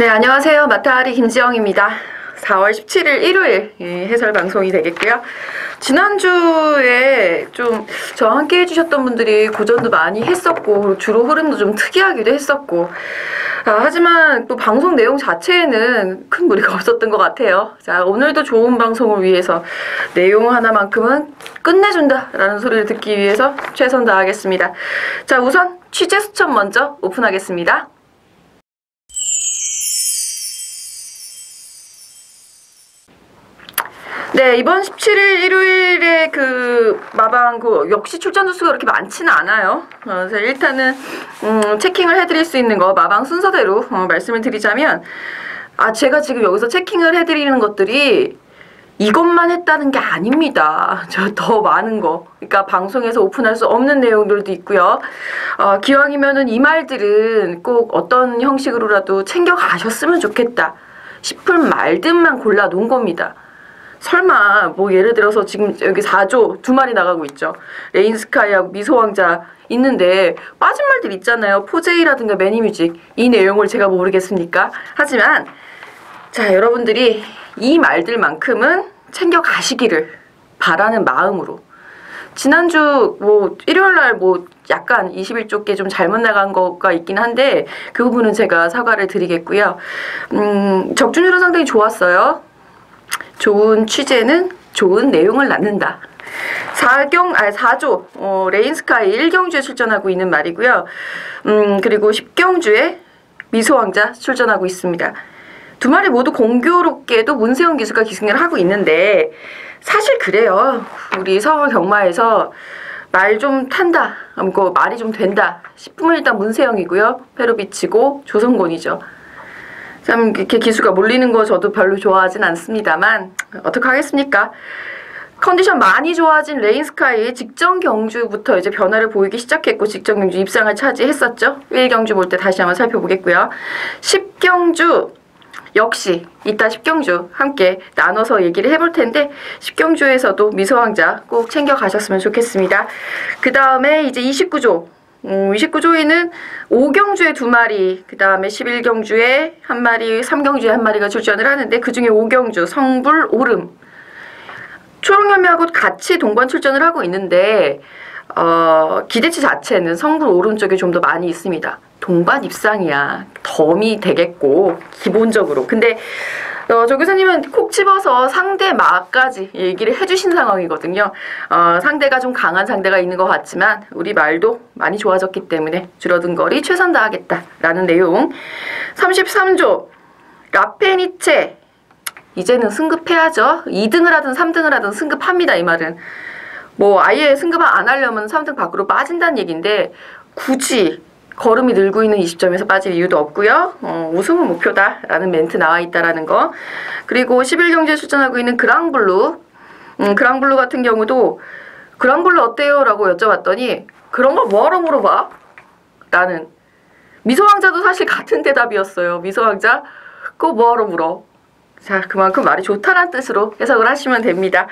네, 안녕하세요. 마타리 김지영입니다. 4월 17일 일요일 해설 방송이 되겠고요. 지난주에 좀 저와 함께 해주셨던 분들이 고전도 많이 했었고 주로 흐름도 좀 특이하기도 했었고 하지만 또 방송 내용 자체에는 큰 무리가 없었던 것 같아요. 자, 오늘도 좋은 방송을 위해서 내용 하나만큼은 끝내준다라는 소리를 듣기 위해서 최선 다하겠습니다. 자, 우선 취재 수첩 먼저 오픈하겠습니다. 네, 이번 17일 일요일에 마방 역시 출전 주수가 그렇게 많지는 않아요. 그래서 일단은 체킹을 해드릴 수 있는 거 마방 순서대로 말씀을 드리자면, 제가 지금 여기서 체킹을 해드리는 것들이 이것만 했다는 게 아닙니다. 저 더 많은 거. 그러니까 방송에서 오픈할 수 없는 내용들도 있고요. 기왕이면은 이 말들은 꼭 어떤 형식으로라도 챙겨 가셨으면 좋겠다 싶을 말들만 골라 놓은 겁니다. 설마 뭐 예를 들어서 지금 여기 4조 2마리 나가고 있죠. 레인스카이하고 미소왕자 있는데 빠진 말들 있잖아요. 포제이라든가 매니뮤직. 이 내용을 제가 모르겠습니까? 하지만 자, 여러분들이 이 말들만큼은 챙겨 가시기를 바라는 마음으로, 지난주 뭐 일요일날 뭐 약간 21조께 좀 잘못 나간 거가 있긴 한데 그 부분은 제가 사과를 드리겠고요. 적중률은 상당히 좋았어요. 좋은 취재는 좋은 내용을 낳는다. 4조 레인스카이 1경주에 출전하고 있는 말이고요. 그리고 10경주에 미소왕자 출전하고 있습니다. 두 마리 모두 공교롭게도 문세영 기수가 기승을 하고 있는데, 사실 그래요. 우리 서울 경마에서 말 좀 탄다, 말이 좀 된다 싶으면 일단 문세영이고요. 페로비치고 조성곤이죠. 참 이렇게 기수가 몰리는 거 저도 별로 좋아하진 않습니다만 어떡하겠습니까? 컨디션 많이 좋아진 레인스카이 직전 경주부터 이제 변화를 보이기 시작했고 직전 경주 입상을 차지했었죠. 1경주 볼 때 다시 한번 살펴보겠고요. 10경주 역시 이따 10경주 함께 나눠서 얘기를 해볼 텐데 10경주에서도 미소왕자 꼭 챙겨 가셨으면 좋겠습니다. 그 다음에 이제 29조 29조에는 5경주에 2마리, 그 다음에 11경주에 1마리, 3경주에 1마리가 출전을 하는데 그 중에 5경주 성불 오름 초록열매하고 같이 동반 출전을 하고 있는데 기대치 자체는 성불 오름 쪽에 좀 더 많이 있습니다. 동반 입상이야 덤이 되겠고 기본적으로. 근데 조 교사님은 콕 집어서 상대 마까지 얘기를 해주신 상황이거든요. 상대가 좀 강한 상대가 있는 것 같지만 우리 말도 많이 좋아졌기 때문에 줄어든 거리 최선 다하겠다라는 내용. 33조 라페니체 이제는 승급해야죠. 2등을 하든 3등을 하든 승급합니다. 이 말은 뭐 아예 승급 안 하려면 3등 밖으로 빠진다는 얘기인데 굳이 걸음이 늘고 있는 이 시점에서 빠질 이유도 없고요. 우승은 목표다라는 멘트 나와 있다라는 거. 그리고 11경주에 출전하고 있는 그랑블루. 그랑블루 같은 경우도 그랑블루 어때요? 라고 여쭤봤더니 그런 걸 뭐하러 물어봐? 나는. 미소왕자도 사실 같은 대답이었어요. 미소왕자? 그거 뭐하러 물어? 자, 그만큼 말이 좋다는 뜻으로 해석을 하시면 됩니다.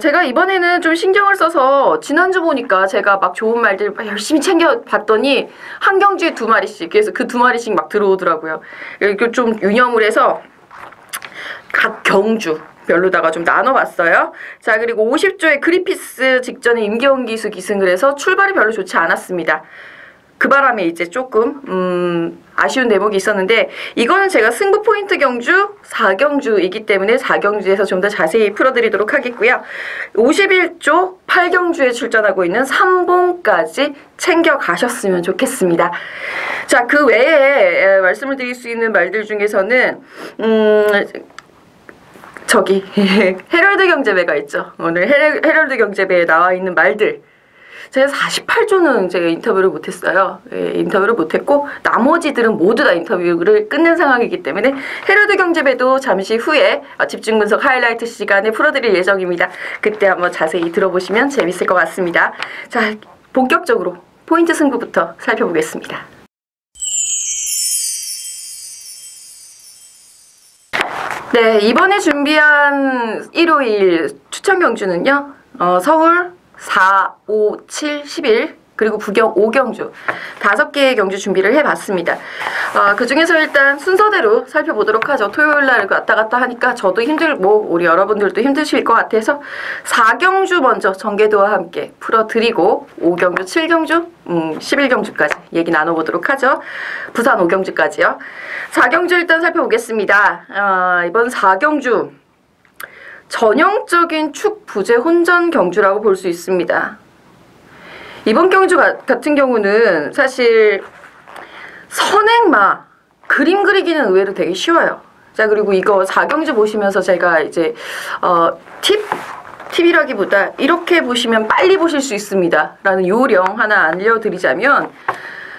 제가 이번에는 좀 신경을 써서 지난주 보니까 제가 막 좋은 말들 열심히 챙겨봤더니 한 경주에 2마리씩, 그래서 그 2마리씩 막 들어오더라고요. 이렇게 좀 유념을 해서 각 경주 별로다가 좀 나눠봤어요. 자, 그리고 50조의 그리피스 직전에 임경훈 기수 기승을 해서 출발이 별로 좋지 않았습니다. 그 바람에 이제 조금 아쉬운 대목이 있었는데 이거는 제가 승부 포인트 경주 4경주이기 때문에 4경주에서 좀 더 자세히 풀어드리도록 하겠고요. 51조 8경주에 출전하고 있는 3봉까지 챙겨가셨으면 좋겠습니다. 자, 그 외에 말씀을 드릴 수 있는 말들 중에서는 저기 헤럴드 경제배가 있죠. 오늘 헤럴드 경제배에 나와 있는 말들, 제가 48조는 제가 인터뷰를 못했어요. 인터뷰를 못했고 나머지들은 모두 다 인터뷰를 끝낸 상황이기 때문에 헤럴드 경제배도 잠시 후에 집중 분석 하이라이트 시간에 풀어드릴 예정입니다. 그때 한번 자세히 들어보시면 재밌을 것 같습니다. 자, 본격적으로 포인트 승부부터 살펴보겠습니다. 네, 이번에 준비한 일요일 추천 경주는요. 서울 4, 5, 7, 11 그리고 5경주 5개의 경주 준비를 해봤습니다. 그 중에서 일단 순서대로 살펴보도록 하죠. 토요일날 왔다 갔다 하니까 저도 힘들고 우리 여러분들도 힘드실 것 같아서 4경주 먼저 정계도와 함께 풀어드리고 5경주, 7경주, 11경주까지 얘기 나눠보도록 하죠. 부산 5경주까지요. 4경주 일단 살펴보겠습니다. 이번 4경주 전형적인 축부재 혼전 경주라고 볼 수 있습니다. 이번 경주 같은 경우는 사실 선행마 그림 그리기는 의외로 되게 쉬워요. 자, 그리고 이거 4경주 보시면서 제가 이제 팁이라기보다 이렇게 보시면 빨리 보실 수 있습니다 라는 요령 하나 알려드리자면,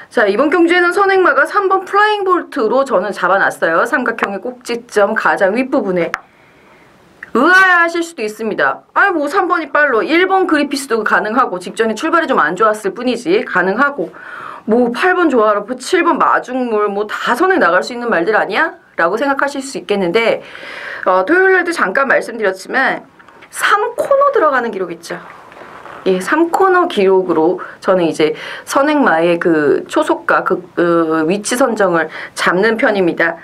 자, 이번 경주에는 선행마가 3번 플라잉 볼트로 저는 잡아놨어요. 삼각형의 꼭지점 가장 윗부분에. 의아해하실 수도 있습니다. 아이 뭐 3번이 빨로 1번 그리피스도 가능하고 직전에 출발이 좀 안 좋았을 뿐이지 가능하고 뭐 8번 조아라 7번 마중물 뭐 다 선행 나갈 수 있는 말들 아니야? 라고 생각하실 수 있겠는데 토요일날도 잠깐 말씀드렸지만 3코너 들어가는 기록 있죠. 예, 3코너 기록으로 저는 이제 선행마의 그 초속과 그 위치 선정을 잡는 편입니다.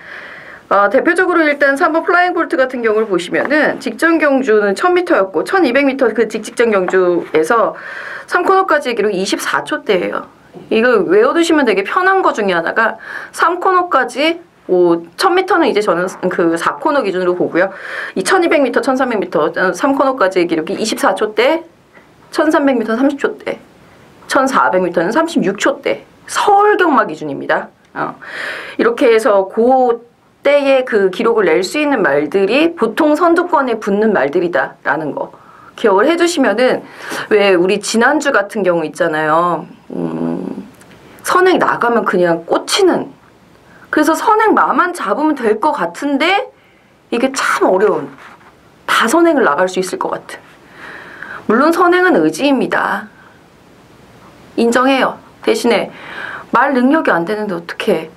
대표적으로 일단 3번 플라잉 볼트 같은 경우를 보시면은 직전 경주는 1000m였고 1200m 그 직직전 경주에서 3코너까지의 기록이 24초대예요. 이거 외워두시면 되게 편한 거 중에 하나가 3코너까지 1000m는 이제 저는 그 4코너 기준으로 보고요. 이 1200m, 1300m 3코너까지의 기록이 24초대, 1300m 30초대, 1400m는 36초대. 서울 경마 기준입니다. 이렇게 해서 때의 그 기록을 낼 수 있는 말들이 보통 선두권에 붙는 말들이다라는 거 기억을 해두시면은, 왜 우리 지난주 같은 경우 있잖아요. 선행 나가면 그냥 꽂히는, 그래서 선행 마만 잡으면 될 것 같은데 이게 참 어려운, 다 선행을 나갈 수 있을 것 같은. 물론 선행은 의지입니다. 인정해요. 대신에 말 능력이 안 되는데 어떻게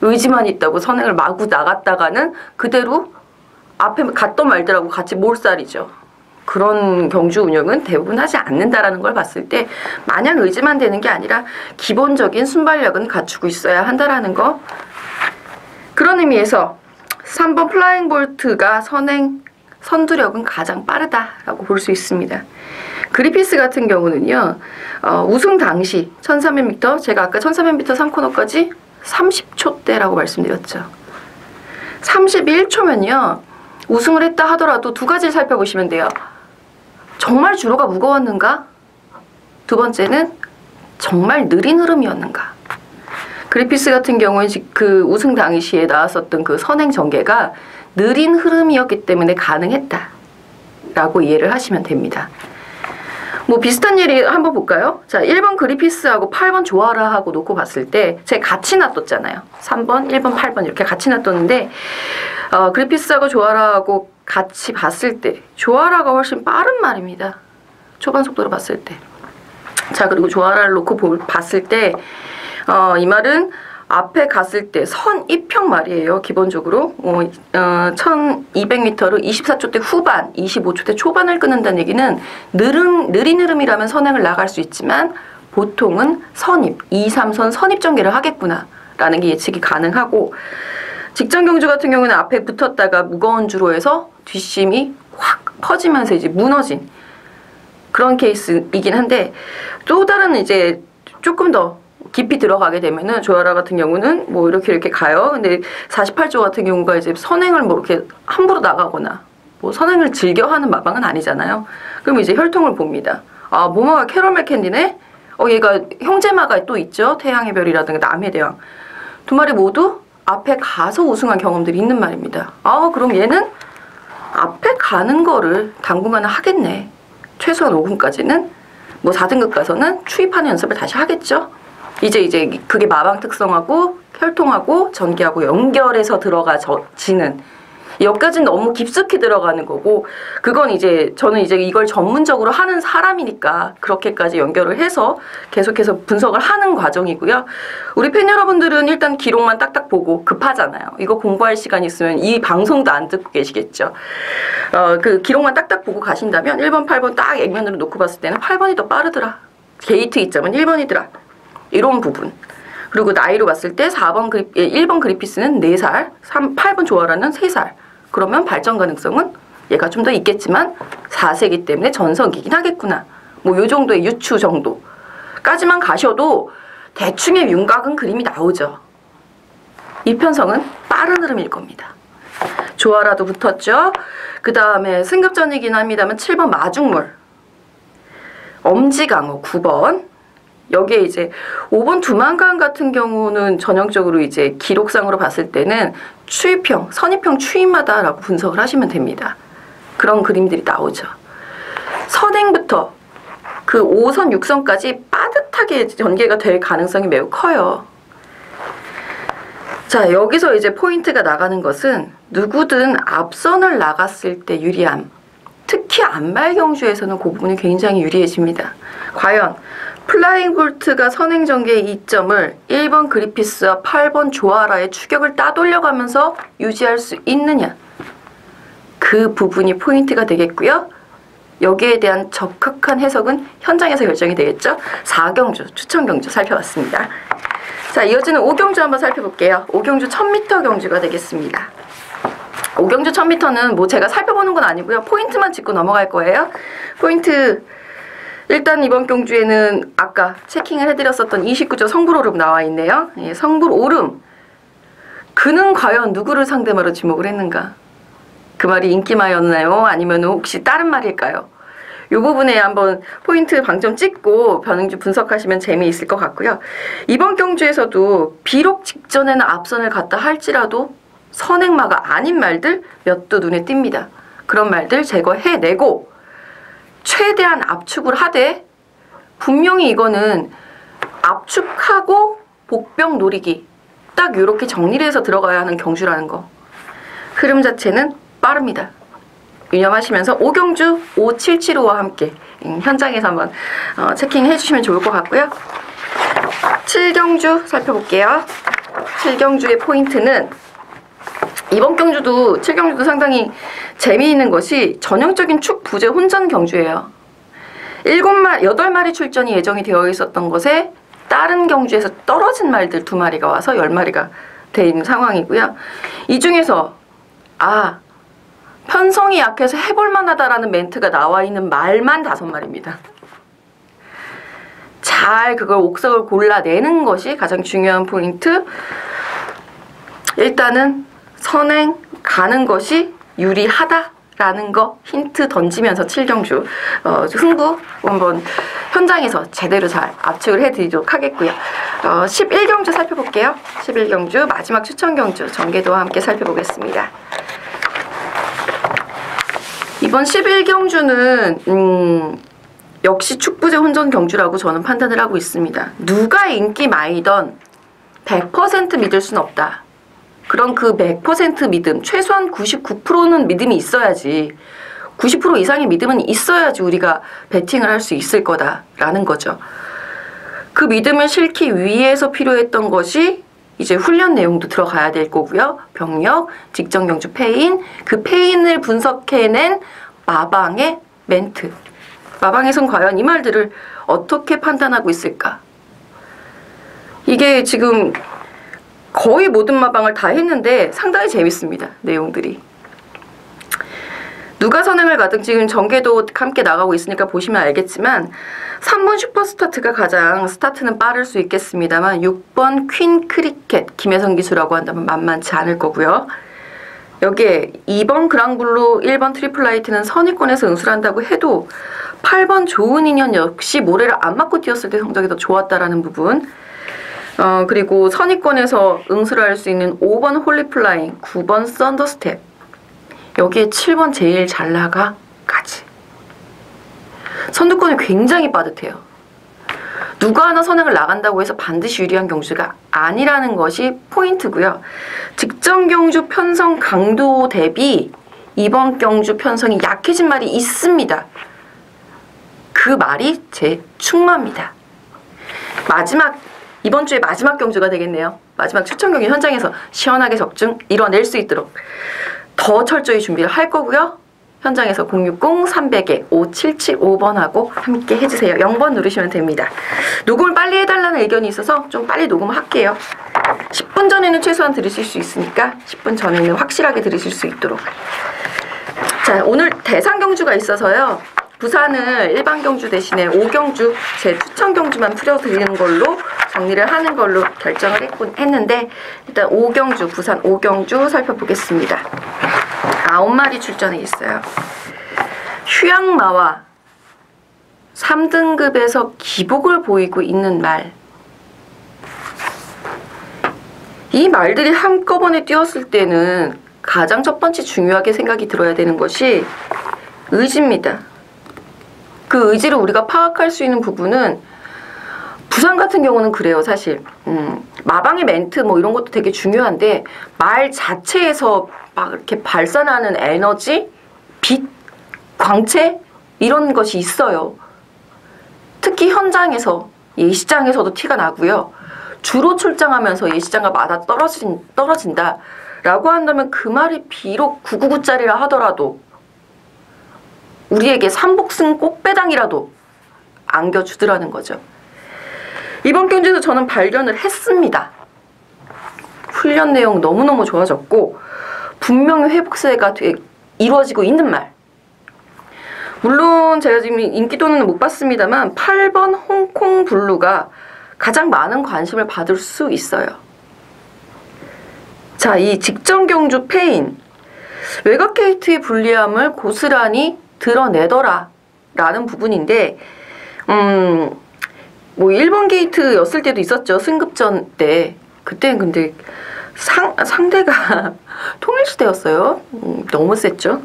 의지만 있다고 선행을 마구 나갔다가는 그대로 앞에 갔던 말들하고 같이 몰살이죠. 그런 경주 운영은 대부분 하지 않는다라는 걸 봤을 때 마냥 의지만 되는 게 아니라 기본적인 순발력은 갖추고 있어야 한다라는 거. 그런 의미에서 3번 플라잉 볼트가 선두력은 가장 빠르다라고 볼 수 있습니다. 그리피스 같은 경우는요, 우승 당시 1300m, 제가 아까 1300m 3코너까지 30초대라고 말씀드렸죠. 31초면요 우승을 했다 하더라도 두 가지를 살펴보시면 돼요. 정말 주로가 무거웠는가? 두 번째는 정말 느린 흐름이었는가? 그리피스 같은 경우는 그 우승 당시에 나왔었던 그 선행 전개가 느린 흐름이었기 때문에 가능했다 라고 이해를 하시면 됩니다. 뭐 비슷한 예리 한번 볼까요? 자, 1번 그리피스하고 8번 조아라하고 놓고 봤을 때 제가 같이 놔뒀잖아요. 3번, 1번, 8번 이렇게 같이 놔뒀는데 그리피스하고 조아라하고 같이 봤을 때 조아라가 훨씬 빠른 말입니다. 초반 속도로 봤을 때. 자, 그리고 조아라를 놓고 봤을 때 이 말은 앞에 갔을 때 선입형 말이에요. 기본적으로 1200m로 24초대 후반, 25초대 초반을 끊는다는 얘기는 느린 흐름이라면 선행을 나갈 수 있지만 보통은 선입, 2, 3선 선입 전개를 하겠구나 라는 게 예측이 가능하고, 직전 경주 같은 경우는 앞에 붙었다가 무거운 주로 해서 뒷심이 확 퍼지면서 이제 무너진 그런 케이스이긴 한데, 또 다른 이제 조금 더 깊이 들어가게 되면은 조아라 같은 경우는 뭐 이렇게 가요. 근데 48조 같은 경우가 이제 선행을 뭐 이렇게 함부로 나가거나 뭐 선행을 즐겨하는 마방은 아니잖아요. 그럼 이제 혈통을 봅니다. 아, 모마가 캐러멜 캔디네? 얘가 형제마가 또 있죠. 태양의 별이라든가 남의 대왕. 두 마리 모두 앞에 가서 우승한 경험들이 있는 말입니다. 그럼 얘는 앞에 가는 거를 당분간은 하겠네. 최소한 5분까지는. 뭐 4등급 가서는 추입하는 연습을 다시 하겠죠. 이제 그게 마방 특성하고 혈통하고 전기하고 연결해서 들어가지는, 여기까지는 너무 깊숙이 들어가는 거고, 그건 이제 저는 이제 이걸 전문적으로 하는 사람이니까 그렇게까지 연결을 해서 계속해서 분석을 하는 과정이고요. 우리 팬 여러분들은 일단 기록만 딱딱 보고 급하잖아요. 이거 공부할 시간 있으면 이 방송도 안 듣고 계시겠죠. 그 기록만 딱딱 보고 가신다면 1번, 8번 딱 액면으로 놓고 봤을 때는 8번이 더 빠르더라. 게이트 이점은 1번이더라. 이런 부분. 그리고 나이로 봤을 때 1번 그리피스는 4살, 8번 조아라는 3살. 그러면 발전 가능성은 얘가 좀 더 있겠지만 4세기 때문에 전성기긴 하겠구나. 뭐 요 정도의 유추 정도까지만 가셔도 대충의 윤곽은 그림이 나오죠. 이 편성은 빠른 흐름일 겁니다. 조아라도 붙었죠. 그 다음에 승급전이긴 합니다만 7번 마중물, 엄지강호 9번. 여기에 이제 5번 두만강 같은 경우는 전형적으로 이제 기록상으로 봤을 때는 추입형, 선입형 추입마다라고 분석을 하시면 됩니다. 그런 그림들이 나오죠. 선행부터 그 5선, 6선까지 빠듯하게 전개가 될 가능성이 매우 커요. 자, 여기서 이제 포인트가 나가는 것은 누구든 앞선을 나갔을 때 유리함. 특히 안말경주에서는 그 부분이 굉장히 유리해집니다. 과연 플라잉 볼트가 선행전개의 이점을 1번 그리피스와 8번 조아라의 추격을 따돌려가면서 유지할 수 있느냐. 그 부분이 포인트가 되겠고요. 여기에 대한 적극한 해석은 현장에서 결정이 되겠죠. 4경주, 추천경주 살펴봤습니다. 자, 이어지는 5경주 한번 살펴볼게요. 5경주 1000m 경주가 되겠습니다. 5경주 1000m는 뭐 제가 살펴보는 건 아니고요. 포인트만 짚고 넘어갈 거예요. 포인트, 일단 이번 경주에는 아까 체킹을 해드렸었던 29조 성불오름 나와 있네요. 예, 성불오름. 그는 과연 누구를 상대마로 지목을 했는가? 그 말이 인기마였나요? 아니면 혹시 다른 말일까요? 이 부분에 한번 포인트 방점 찍고 변응주 분석하시면 재미있을 것 같고요. 이번 경주에서도 비록 직전에는 앞선을 갔다 할지라도 선행마가 아닌 말들 몇 도 눈에 띕니다. 그런 말들 제거해내고 최대한 압축을 하되 분명히 이거는 압축하고 복병 노리기 딱 이렇게 정리를 해서 들어가야 하는 경주라는 거. 흐름 자체는 빠릅니다. 유념하시면서 5경주 5775와 함께 현장에서 한번 체킹해 주시면 좋을 것 같고요. 7경주 살펴볼게요. 7경주의 포인트는 이번 경주도 7경주도 상당히 재미있는 것이 전형적인 축 부재 혼전 경주예요. 8마리 출전이 예정이 되어 있었던 것에 다른 경주에서 떨어진 말들 2마리가 와서 10마리가 돼 있는 상황이고요. 이 중에서 편성이 약해서 해볼만하다라는 멘트가 나와 있는 말만 5마리입니다. 잘 그걸 옥석을 골라내는 것이 가장 중요한 포인트. 일단은 선행 가는 것이 유리하다라는 거 힌트 던지면서 7경주 승부 한번 현장에서 제대로 잘 압축을 해드리도록 하겠고요. 11경주 살펴볼게요. 11경주 마지막 추천경주 전개도와 함께 살펴보겠습니다. 이번 11경주는 역시 축부제 혼전 경주라고 저는 판단을 하고 있습니다. 누가 인기마이던 100% 믿을 수는 없다. 그런 그 100% 믿음, 최소한 99%는 믿음이 있어야지, 90% 이상의 믿음은 있어야지 우리가 베팅을 할 수 있을 거다라는 거죠. 그 믿음을 실기 위해서 필요했던 것이 이제 훈련 내용도 들어가야 될 거고요. 병력, 직전 경주 패인, 그 패인을 분석해낸 마방의 멘트. 마방에선 과연 이 말들을 어떻게 판단하고 있을까? 이게 지금 거의 모든 마방을 다 했는데 상당히 재밌습니다. 내용들이. 누가 선행을 가든 지금 전개도 함께 나가고 있으니까 보시면 알겠지만 3번 슈퍼스타트가 가장 스타트는 빠를 수 있겠습니다만 6번 퀸 크리켓 김혜성 기수라고 한다면 만만치 않을 거고요. 여기에 2번 그랑블루 1번 트리플라이트는 선의권에서 응수한다고 해도 8번 좋은 인연 역시 모래를 안 맞고 뛰었을 때 성적이 더 좋았다라는 부분. 그리고 선의권에서 응수를 할 수 있는 5번 홀리플라잉, 9번 썬더스텝, 여기에 7번 제일 잘 나가까지. 선두권이 굉장히 빠듯해요. 누가 하나 선행을 나간다고 해서 반드시 유리한 경주가 아니라는 것이 포인트고요. 직전 경주 편성 강도 대비 이번 경주 편성이 약해진 말이 있습니다. 그 말이 제 충마입니다. 이번 주에 마지막 경주가 되겠네요. 마지막 추천 경기 현장에서 시원하게 적중 이뤄낼 수 있도록 더 철저히 준비를 할 거고요. 현장에서 060-300-5775번하고 함께 해주세요. 0번 누르시면 됩니다. 녹음을 빨리 해달라는 의견이 있어서 좀 빨리 녹음을 할게요. 10분 전에는 최소한 들으실 수 있으니까 10분 전에는 확실하게 들으실 수 있도록. 자, 오늘 대상 경주가 있어서요. 부산을 일반 경주 대신에 5경주, 제 추천 경주만 풀어드리는 걸로 정리를 하는 걸로 결정을 했는데 일단 5경주, 부산 5경주 살펴보겠습니다. 9마리 출전해 있어요. 휴양마와 3등급에서 기복을 보이고 있는 말. 이 말들이 한꺼번에 뛰었을 때는 가장 첫 번째 중요하게 생각이 들어야 되는 것이 의지입니다. 그 의지를 우리가 파악할 수 있는 부분은 부산 같은 경우는 그래요, 사실. 마방의 멘트 뭐 이런 것도 되게 중요한데 말 자체에서 막 이렇게 발산하는 에너지, 빛, 광채 이런 것이 있어요. 특히 현장에서, 예시장에서도 티가 나고요. 주로 출장하면서 예시장과 맞아 떨어진다 라고 한다면 그 말이 비록 999짜리라 하더라도 우리에게 삼복승 꽃배당이라도 안겨주더라는 거죠. 이번 경주에서 저는 발견을 했습니다. 훈련 내용 너무너무 좋아졌고 분명히 회복세가 이루어지고 있는 말. 물론 제가 지금 인기도는 못 봤습니다만 8번 홍콩 블루가 가장 많은 관심을 받을 수 있어요. 자, 이 직전 경주 패인 외곽 게이트의 불리함을 고스란히 드러내더라 라는 부분인데 뭐 1번 게이트였을 때도 있었죠. 승급전 때. 그때는 근데 상대가 통일시대였어요. 너무 셌죠.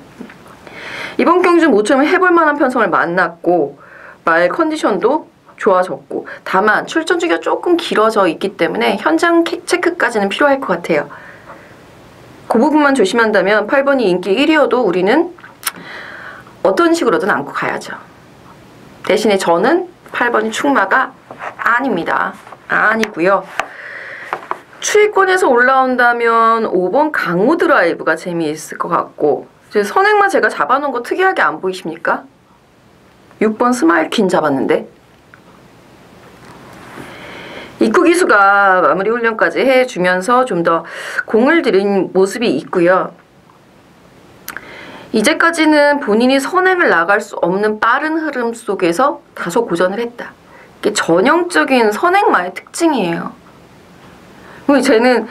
이번 경주 모처럼 해볼 만한 편성을 만났고 말 컨디션도 좋아졌고 다만 출전 주기가 조금 길어져 있기 때문에 현장 체크까지는 필요할 것 같아요. 그 부분만 조심한다면 8번이 인기 1위여도 우리는 어떤 식으로든 안고 가야죠. 대신에 저는 8번이 충마가 아닙니다. 아니고요. 추위권에서 올라온다면 5번 강호 드라이브가 재미있을 것 같고 선행만 제가 잡아놓은 거 특이하게 안 보이십니까? 6번 스마일퀸 잡았는데 입구 기수가 마무리 훈련까지 해주면서 좀 더 공을 들인 모습이 있고요. 이제까지는 본인이 선행을 나갈 수 없는 빠른 흐름 속에서 다소 고전을 했다. 이게 전형적인 선행마의 특징이에요. 쟤는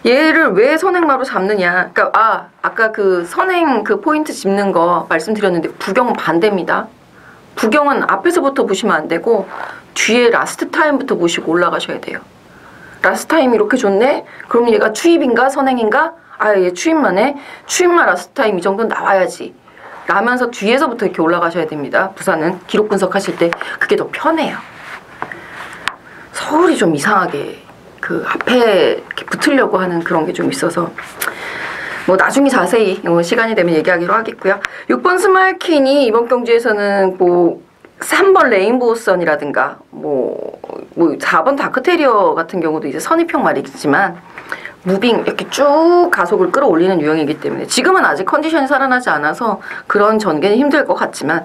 얘를 왜 선행마로 잡느냐. 그러니까 아까 그 선행 그 포인트 짚는 거 말씀드렸는데 부경은 반대입니다. 부경은 앞에서부터 보시면 안 되고 뒤에 라스트 타임부터 보시고 올라가셔야 돼요. 라스트 타임이 이렇게 좋네? 그럼 얘가 추입인가 선행인가? 얘 추입만 해? 추입만 라스트 타임 이 정도는 나와야지 라면서 뒤에서부터 이렇게 올라가셔야 됩니다. 부산은 기록 분석하실 때 그게 더 편해요. 서울이 좀 이상하게 그 앞에 이렇게 붙으려고 하는 그런 게 좀 있어서 뭐 나중에 자세히 시간이 되면 얘기하기로 하겠고요. 6번 스마일퀸이 이번 경주에서는 뭐 3번 레인보우 선이라든가 뭐 4번 다크테리어 같은 경우도 이제 선입형 말이지만 무빙 이렇게 쭉 가속을 끌어올리는 유형이기 때문에 지금은 아직 컨디션이 살아나지 않아서 그런 전개는 힘들 것 같지만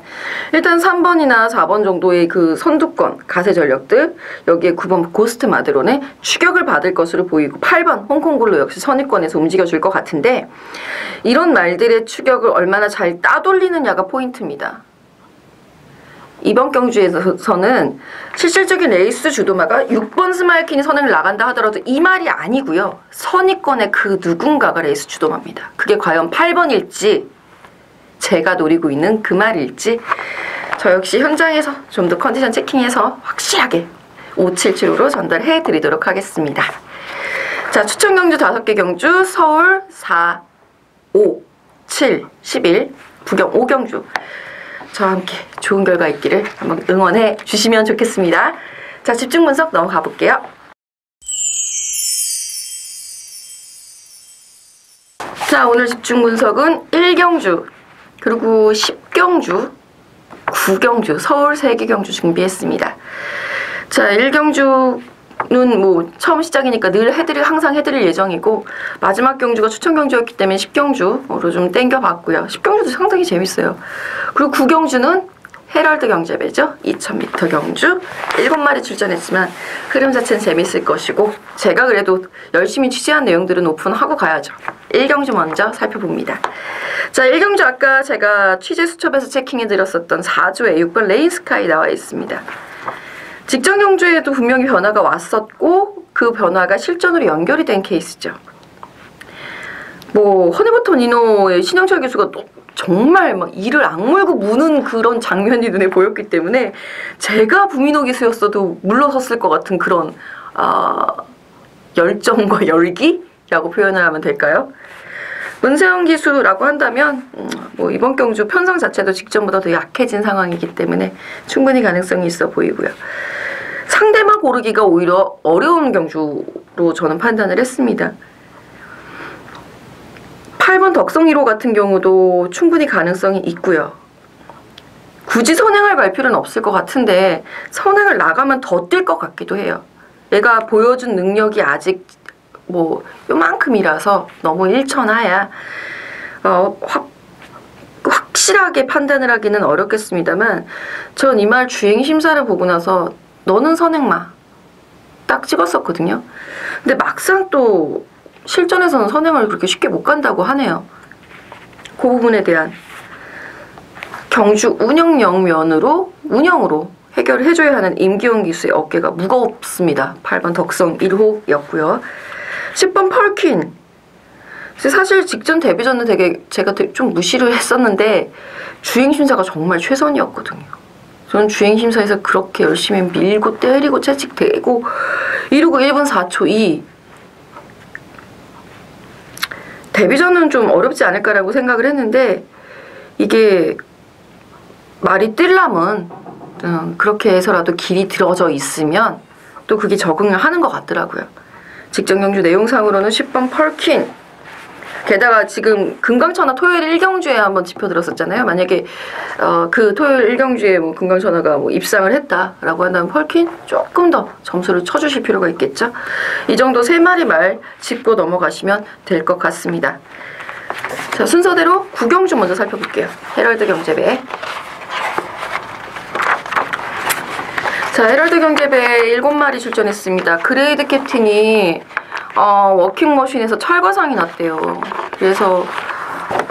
일단 3번이나 4번 정도의 그 선두권 가세 전력들 여기에 9번 고스트 마드론의 추격을 받을 것으로 보이고 8번 홍콩블루 역시 선입권에서 움직여줄 것 같은데 이런 말들의 추격을 얼마나 잘 따돌리느냐가 포인트입니다. 이번 경주에서는 실질적인 레이스 주도마가 6번 스마일퀸이 선행을 나간다 하더라도 이 말이 아니고요. 선입권의 그 누군가가 레이스 주도마입니다. 그게 과연 8번일지 제가 노리고 있는 그 말일지 저 역시 현장에서 좀 더 컨디션 체킹해서 확실하게 577으로 전달해 드리도록 하겠습니다. 자, 추천 경주 5개 경주 서울 4, 5, 7, 11 부경 5경주 저와 함께 좋은 결과 있기를 한번 응원해 주시면 좋겠습니다. 자, 집중 분석 넘어가 볼게요. 자, 오늘 집중 분석은 1경주, 그리고 10경주, 9경주, 서울 3개 경주 준비했습니다. 자, 1경주 뭐 처음 시작이니까 늘 항상 해드릴 예정이고, 마지막 경주가 추천 경주였기 때문에 10경주로 좀 땡겨봤고요. 10경주도 상당히 재밌어요. 그리고 9경주는 헤럴드 경제배죠. 2000m 경주 7마리 출전했지만 흐름 자체는 재밌을 것이고, 제가 그래도 열심히 취재한 내용들은 오픈하고 가야죠. 1경주 먼저 살펴봅니다. 자, 1경주 아까 제가 취재 수첩에서 체킹해드렸었던 4조에 6번 레인스카이 나와 있습니다. 직전 경주에도 분명히 변화가 왔었고, 그 변화가 실전으로 연결이 된 케이스죠. 뭐 허니버터 니노의 신영철 교수가 정말 막 이를 악물고 무는 그런 장면이 눈에 보였기 때문에 제가 부민호 기수였어도 물러섰을 것 같은 그런 열정과 열기라고 표현을 하면 될까요? 문세영 기수라고 한다면 뭐 이번 경주 편성 자체도 직전보다 더 약해진 상황이기 때문에 충분히 가능성이 있어 보이고요. 상대만 고르기가 오히려 어려운 경주로 저는 판단을 했습니다. 8번 덕성 1호 같은 경우도 충분히 가능성이 있고요. 굳이 선행을 갈 필요는 없을 것 같은데 선행을 나가면 더 뛸 것 같기도 해요. 얘가 보여준 능력이 아직 뭐 요만큼이라서 너무 일천하야 확실하게 판단을 하기는 어렵겠습니다만, 전 이 말 주행 심사를 보고 나서 너는 선행마 딱 찍었었거든요. 근데 막상 또 실전에서는 선행을 그렇게 쉽게 못 간다고 하네요. 그 부분에 대한 경주 운영으로 해결을 해줘야 하는 임기훈 기수의 어깨가 무겁습니다. 8번 덕성 1호였고요. 10번 펄킨. 사실 직전 데뷔전은 제가 좀 무시를 했었는데 주행심사가 정말 최선이었거든요. 저는 주행심사에서 그렇게 열심히 밀고 때리고 채찍대고 이러고 1분 4초 2. 데뷔전은 좀 어렵지 않을까라고 생각을 했는데, 이게 말이 뜰라면 그렇게 해서라도 길이 들어져 있으면 또 그게 적응을 하는 것 같더라고요. 직전 경주 내용상으로는 10번 펄킨, 게다가 지금 금강천하 토요일 1경주에 한번 짚어들었었잖아요. 만약에 그 토요일 1경주에 뭐 금강천하가 뭐 입상을 했다라고 한다면 펄킨 조금 더 점수를 쳐주실 필요가 있겠죠. 이 정도 3마리 말 짚고 넘어가시면 될 것 같습니다. 자, 순서대로 9경주 먼저 살펴볼게요. 헤럴드 경제배. 자, 헤럴드 경제배 7마리 출전했습니다. 그레이드 캡틴이 워킹머신에서 철거상이 났대요. 그래서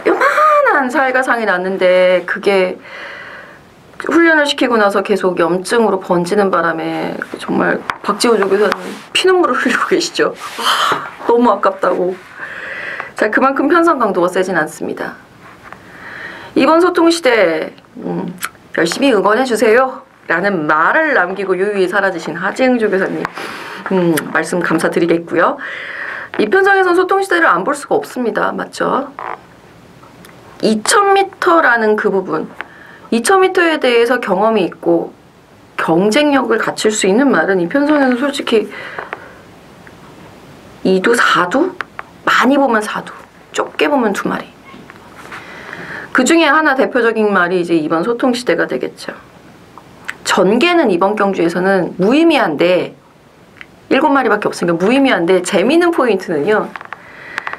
요만한 살가상이 났는데 그게 훈련을 시키고 나서 계속 염증으로 번지는 바람에 정말 박지호 조교사는 피눈물을 흘리고 계시죠. 너무 아깝다고. 자, 그만큼 편성 강도가 세진 않습니다. 이번 소통시대 열심히 응원해주세요 라는 말을 남기고 유유히 사라지신 하재응 조교사님, 말씀 감사드리겠고요. 이 편성에선 소통시대를 안 볼 수가 없습니다. 맞죠? 2000m라는 그 부분, 2000m에 대해서 경험이 있고 경쟁력을 갖출 수 있는 말은 이 편성에는 솔직히 2두, 4두? 많이 보면 4두, 좁게 보면 2마리. 그 중에 하나 대표적인 말이 이제 이번 소통시대가 되겠죠. 전개는 이번 경주에서는 무의미한데 7마리밖에 없으니까 무의미한데 재미있는 포인트는요.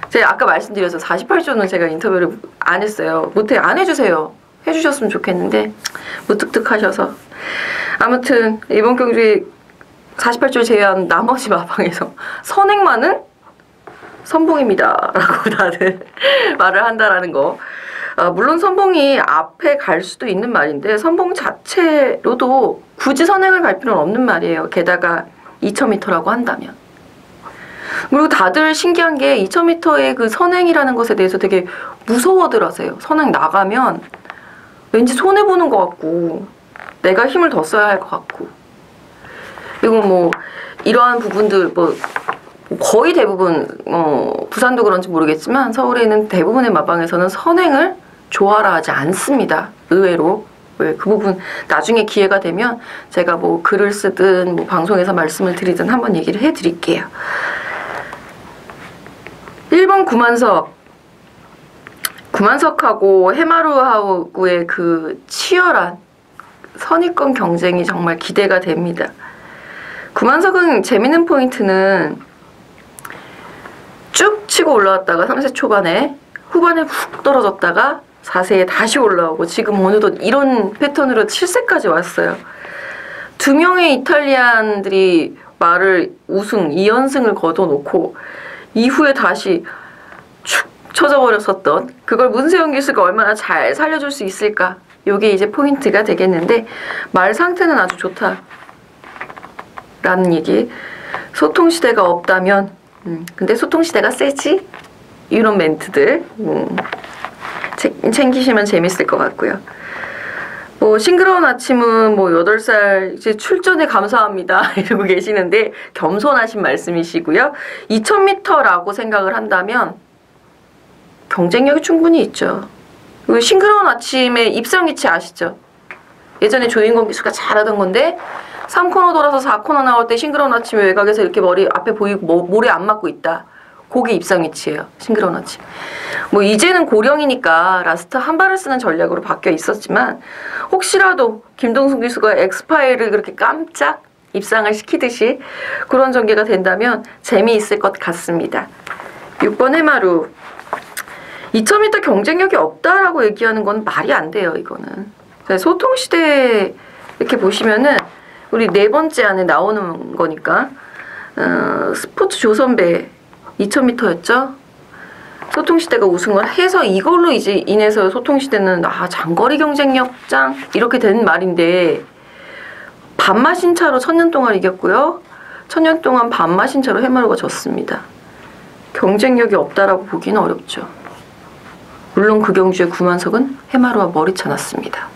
제가 아까 말씀드려서 48조는 제가 인터뷰를 안 했어요. 안 해주세요. 해주셨으면 좋겠는데 무뚝뚝하셔서. 아무튼 이번 경주에 48조를 제외한 나머지 마방에서 선행만은 선봉입니다 라고 다들 말을 한다라는 거. 물론 선봉이 앞에 갈 수도 있는 말인데 선봉 자체로도 굳이 선행을 갈 필요는 없는 말이에요. 게다가 2000m라고 한다면. 그리고 다들 신기한 게 2000m의 그 선행이라는 것에 대해서 되게 무서워들 하세요. 선행 나가면 왠지 손해보는 것 같고 내가 힘을 더 써야 할 것 같고. 그리고 뭐 이러한 부분들 뭐 거의 대부분 부산도 그런지 모르겠지만 서울에 있는 대부분의 마방에서는 선행을 좋아라 하지 않습니다. 의외로. 그 부분 나중에 기회가 되면 제가 뭐 글을 쓰든 뭐 방송에서 말씀을 드리든 한번 얘기를 해드릴게요. 1번 구만석하고 해마루하고의 그 치열한 선입권 경쟁이 정말 기대가 됩니다. 구만석은 재밌는 포인트는 쭉 치고 올라왔다가 3세 초반에 후반에 훅 떨어졌다가 4세에 다시 올라오고 지금 어느덧 이런 패턴으로 7세까지 왔어요. 두 명의 이탈리안들이 말을 우승 2연승을 거둬놓고 이후에 다시 축 쳐져버렸었던 그걸 문세영 기수가 얼마나 잘 살려줄 수 있을까, 요게 이제 포인트가 되겠는데, 말 상태는 아주 좋다 라는 얘기. 소통시대가 없다면 근데 소통시대가 세지? 이런 멘트들 챙기시면 재밌을 것 같고요. 뭐 싱그러운 아침은 뭐 8살 이제 출전에 감사합니다 이러고 계시는데 겸손하신 말씀이시고요. 2000m라고 생각을 한다면 경쟁력이 충분히 있죠. 그리고 싱그러운 아침의 입상 위치 아시죠? 예전에 조인권 기수가 잘하던 건데 3코너 돌아서 4코너 나올 때 싱그러운 아침이 외곽에서 이렇게 머리 앞에 보이고 모래 안 맞고 있다. 그게 입상 위치예요. 싱그러운 아침. 뭐 이제는 고령이니까 라스트 한 발을 쓰는 전략으로 바뀌어 있었지만 혹시라도 김동숙 기수가 엑스파일을 그렇게 깜짝 입상을 시키듯이 그런 전개가 된다면 재미있을 것 같습니다. 6번 해마루. 2000m 경쟁력이 없다라고 얘기하는 건 말이 안 돼요. 이거는. 소통시대 이렇게 보시면은 우리 4번째 안에 나오는 거니까 스포츠 조선배 2000m였죠. 소통시대가 우승을 해서 이걸로 이제 인해서 소통시대는 장거리 경쟁력장 이렇게 된 말인데, 반마신 차로 1000년 동안 이겼고요. 1000년 동안 반마신 차로 해마루가 졌습니다. 경쟁력이 없다라고 보기는 어렵죠. 물론 그 경주의 구만석은 해마루와 머리차 났습니다.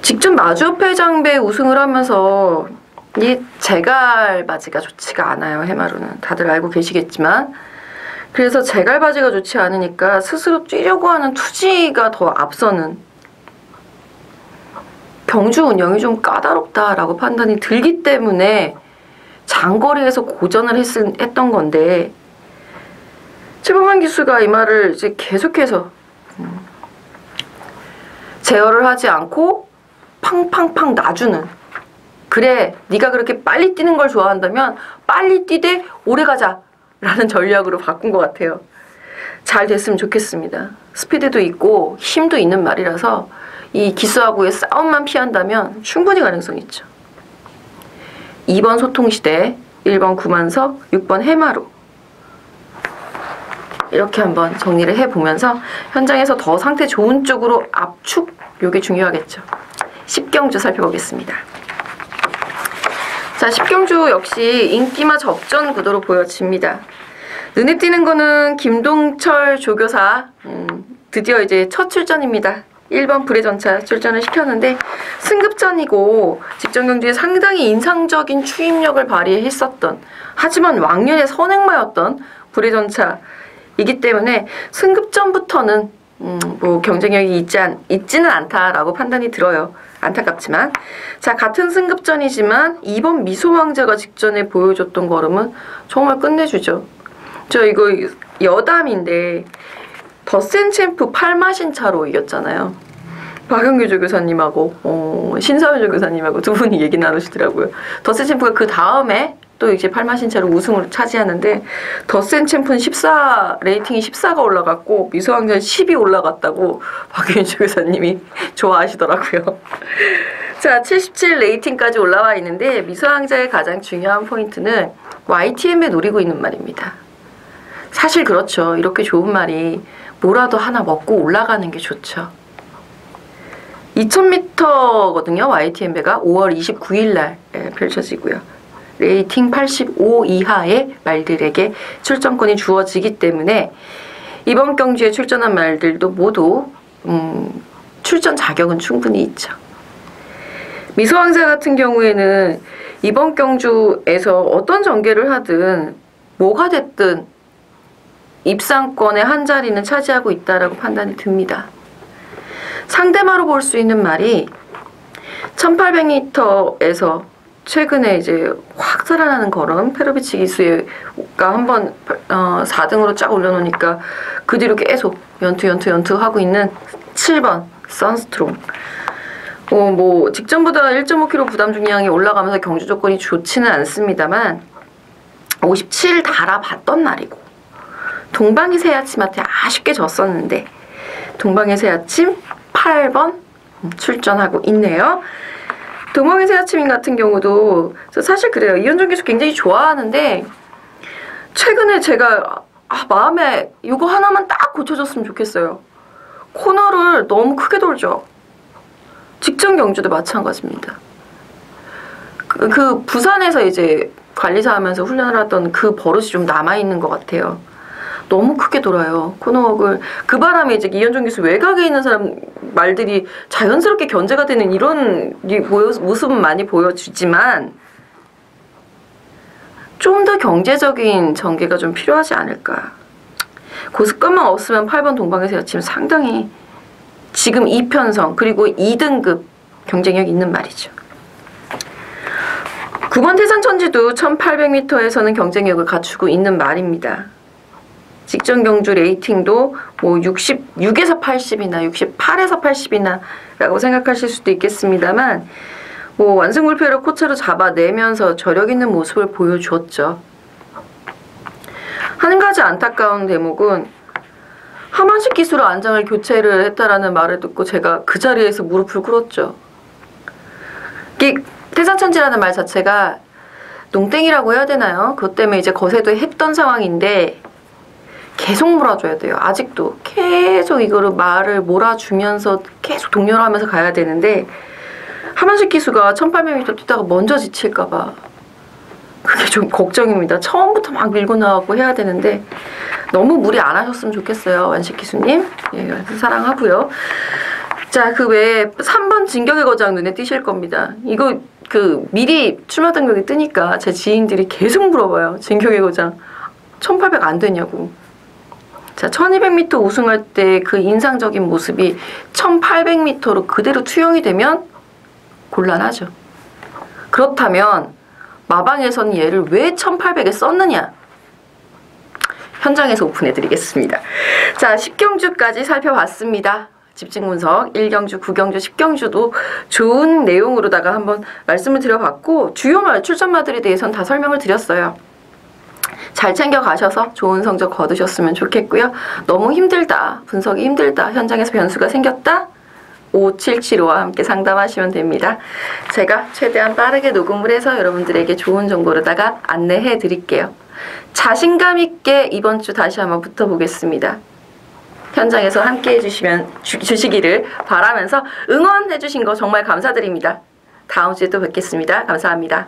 직접 마주협회장배 우승을 하면서 이 제갈바지가 좋지가 않아요. 해마루는 다들 알고 계시겠지만, 그래서 제갈바지가 좋지 않으니까 스스로 뛰려고 하는 투지가 더 앞서는 경주 운영이 좀 까다롭다라고 판단이 들기 때문에 장거리에서 고전을 했던 건데, 최범환 기수가 이 말을 이제 계속해서 제어를 하지 않고 팡팡팡 놔주는, 그래 네가 그렇게 빨리 뛰는 걸 좋아한다면 빨리 뛰되 오래가자 라는 전략으로 바꾼 것 같아요. 잘 됐으면 좋겠습니다. 스피드도 있고 힘도 있는 말이라서 이 기수하고의 싸움만 피한다면 충분히 가능성이 있죠. 2번 소통시대, 1번 구만석, 6번 해마루, 이렇게 한번 정리를 해보면서 현장에서 더 상태 좋은 쪽으로 압축, 요게 중요하겠죠. 10경주 살펴보겠습니다. 자, 10경주 역시 인기마 접전 구도로 보여집니다. 눈에 띄는 거는 김동철 조교사, 드디어 이제 첫 출전입니다. 1번 불의전차 출전을 시켰는데 승급전이고 직전 경주에 상당히 인상적인 추임력을 발휘했었던, 하지만 왕년의 선행마였던 불의전차이기 때문에 승급전부터는 뭐 경쟁력이 있지는 않다라고 판단이 들어요. 안타깝지만. 자, 같은 승급전이지만 2번 미소왕자가 직전에 보여줬던 걸음은 정말 끝내주죠. 저 이거 여담인데 더센 챔프 8마신 차로 이겼잖아요. 박영규 조교사님하고 신사현 조교사님하고 두 분이 얘기 나누시더라고요. 더센 챔프가 그 다음에 또 이제 8마신 차로 우승을 차지하는데, 더센 챔프는 14, 레이팅이 14가 올라갔고 미소왕자는 10이 올라갔다고 박영규 조교사님이 좋아하시더라고요. 자, 77 레이팅까지 올라와 있는데 미소왕자의 가장 중요한 포인트는 YTM에 노리고 있는 말입니다. 사실 그렇죠. 이렇게 좋은 말이 뭐라도 하나 먹고 올라가는 게 좋죠. 2000m거든요. YTM배가 5월 29일 날 펼쳐지고요. 레이팅 85 이하의 말들에게 출전권이 주어지기 때문에 이번 경주에 출전한 말들도 모두 출전 자격은 충분히 있죠. 미소왕자 같은 경우에는 이번 경주에서 어떤 전개를 하든 뭐가 됐든 입상권의 한 자리는 차지하고 있다라고 판단이 듭니다. 상대마로 볼 수 있는 말이 1800m에서 최근에 이제 확 살아나는 걸음, 페로비치 기수가 한번 4등으로 쫙 올려놓으니까 그 뒤로 계속 연투 하고 있는 7번 선스트롬. 뭐 직전보다 1.5kg 부담 중량이 올라가면서 경주 조건이 좋지는 않습니다만 57 달아봤던 날이고 동방의 새아침한테 아쉽게 졌었는데 동방의 새아침 8번 출전하고 있네요. 동방의 새아침 같은 경우도 사실 그래요. 이현정 기수 굉장히 좋아하는데 최근에 제가 마음에 이거 하나만 딱 고쳐줬으면 좋겠어요. 코너를 너무 크게 돌죠. 직전 경주도 마찬가지입니다. 그 부산에서 이제 관리사 하면서 훈련을 하던 그 버릇이 좀 남아있는 것 같아요. 너무 크게 돌아요. 코너웍을. 그 바람에 이제 이현정 기수 외곽에 있는 사람 말들이 자연스럽게 견제가 되는 이런 모습은 많이 보여주지만 좀 더 경제적인 전개가 좀 필요하지 않을까. 그 습관만 없으면 8번 동방의 새아침 상당히 지금 2편성 그리고 2등급 경쟁력 있는 말이죠. 9번 태산천지도 1800m에서는 경쟁력을 갖추고 있는 말입니다. 직전 경주 레이팅도 뭐 66에서 80이나 68에서 80이나 라고 생각하실 수도 있겠습니다만 뭐 완승불패로 코차로 잡아내면서 저력 있는 모습을 보여주었죠. 한 가지 안타까운 대목은 하만식 기수로 안장을 교체를 했다라는 말을 듣고 제가 그 자리에서 무릎을 꿇었죠. 이게 태산천지라는 말 자체가 농땡이라고 해야 되나요? 그것 때문에 이제 거세도 했던 상황인데 계속 몰아줘야 돼요. 아직도 계속 이거를 말을 몰아주면서 계속 독려를 하면서 가야 되는데 하만식 기수가 1800m 뛰다가 먼저 지칠까봐 그게 좀 걱정입니다. 처음부터 막 밀고 나가고 해야 되는데 너무 무리 안 하셨으면 좋겠어요. 완식 기수님. 예, 사랑하고요. 자, 그 외에 3번 진격의 거장 눈에 띄실 겁니다. 이거 미리 출마 등록이 뜨니까 제 지인들이 계속 물어봐요. 진격의 거장 1800 안 되냐고. 자, 1200m 우승할 때 그 인상적인 모습이 1800m로 그대로 투영이 되면 곤란하죠. 그렇다면 마방에서는 얘를 왜 1800에 썼느냐? 현장에서 오픈해드리겠습니다. 자, 10경주까지 살펴봤습니다. 집중 분석 1경주, 9경주, 10경주도 좋은 내용으로다가 한번 말씀을 드려봤고 주요 출전마들에 대해서는 다 설명을 드렸어요. 잘 챙겨가셔서 좋은 성적 거두셨으면 좋겠고요. 너무 힘들다, 분석이 힘들다, 현장에서 변수가 생겼다? 5775와 함께 상담하시면 됩니다. 제가 최대한 빠르게 녹음을 해서 여러분들에게 좋은 정보로다가 안내해 드릴게요. 자신감 있게 이번 주 다시 한번 붙어보겠습니다. 현장에서 함께 주시기를 바라면서 응원해 주신 거 정말 감사드립니다. 다음 주에 또 뵙겠습니다. 감사합니다.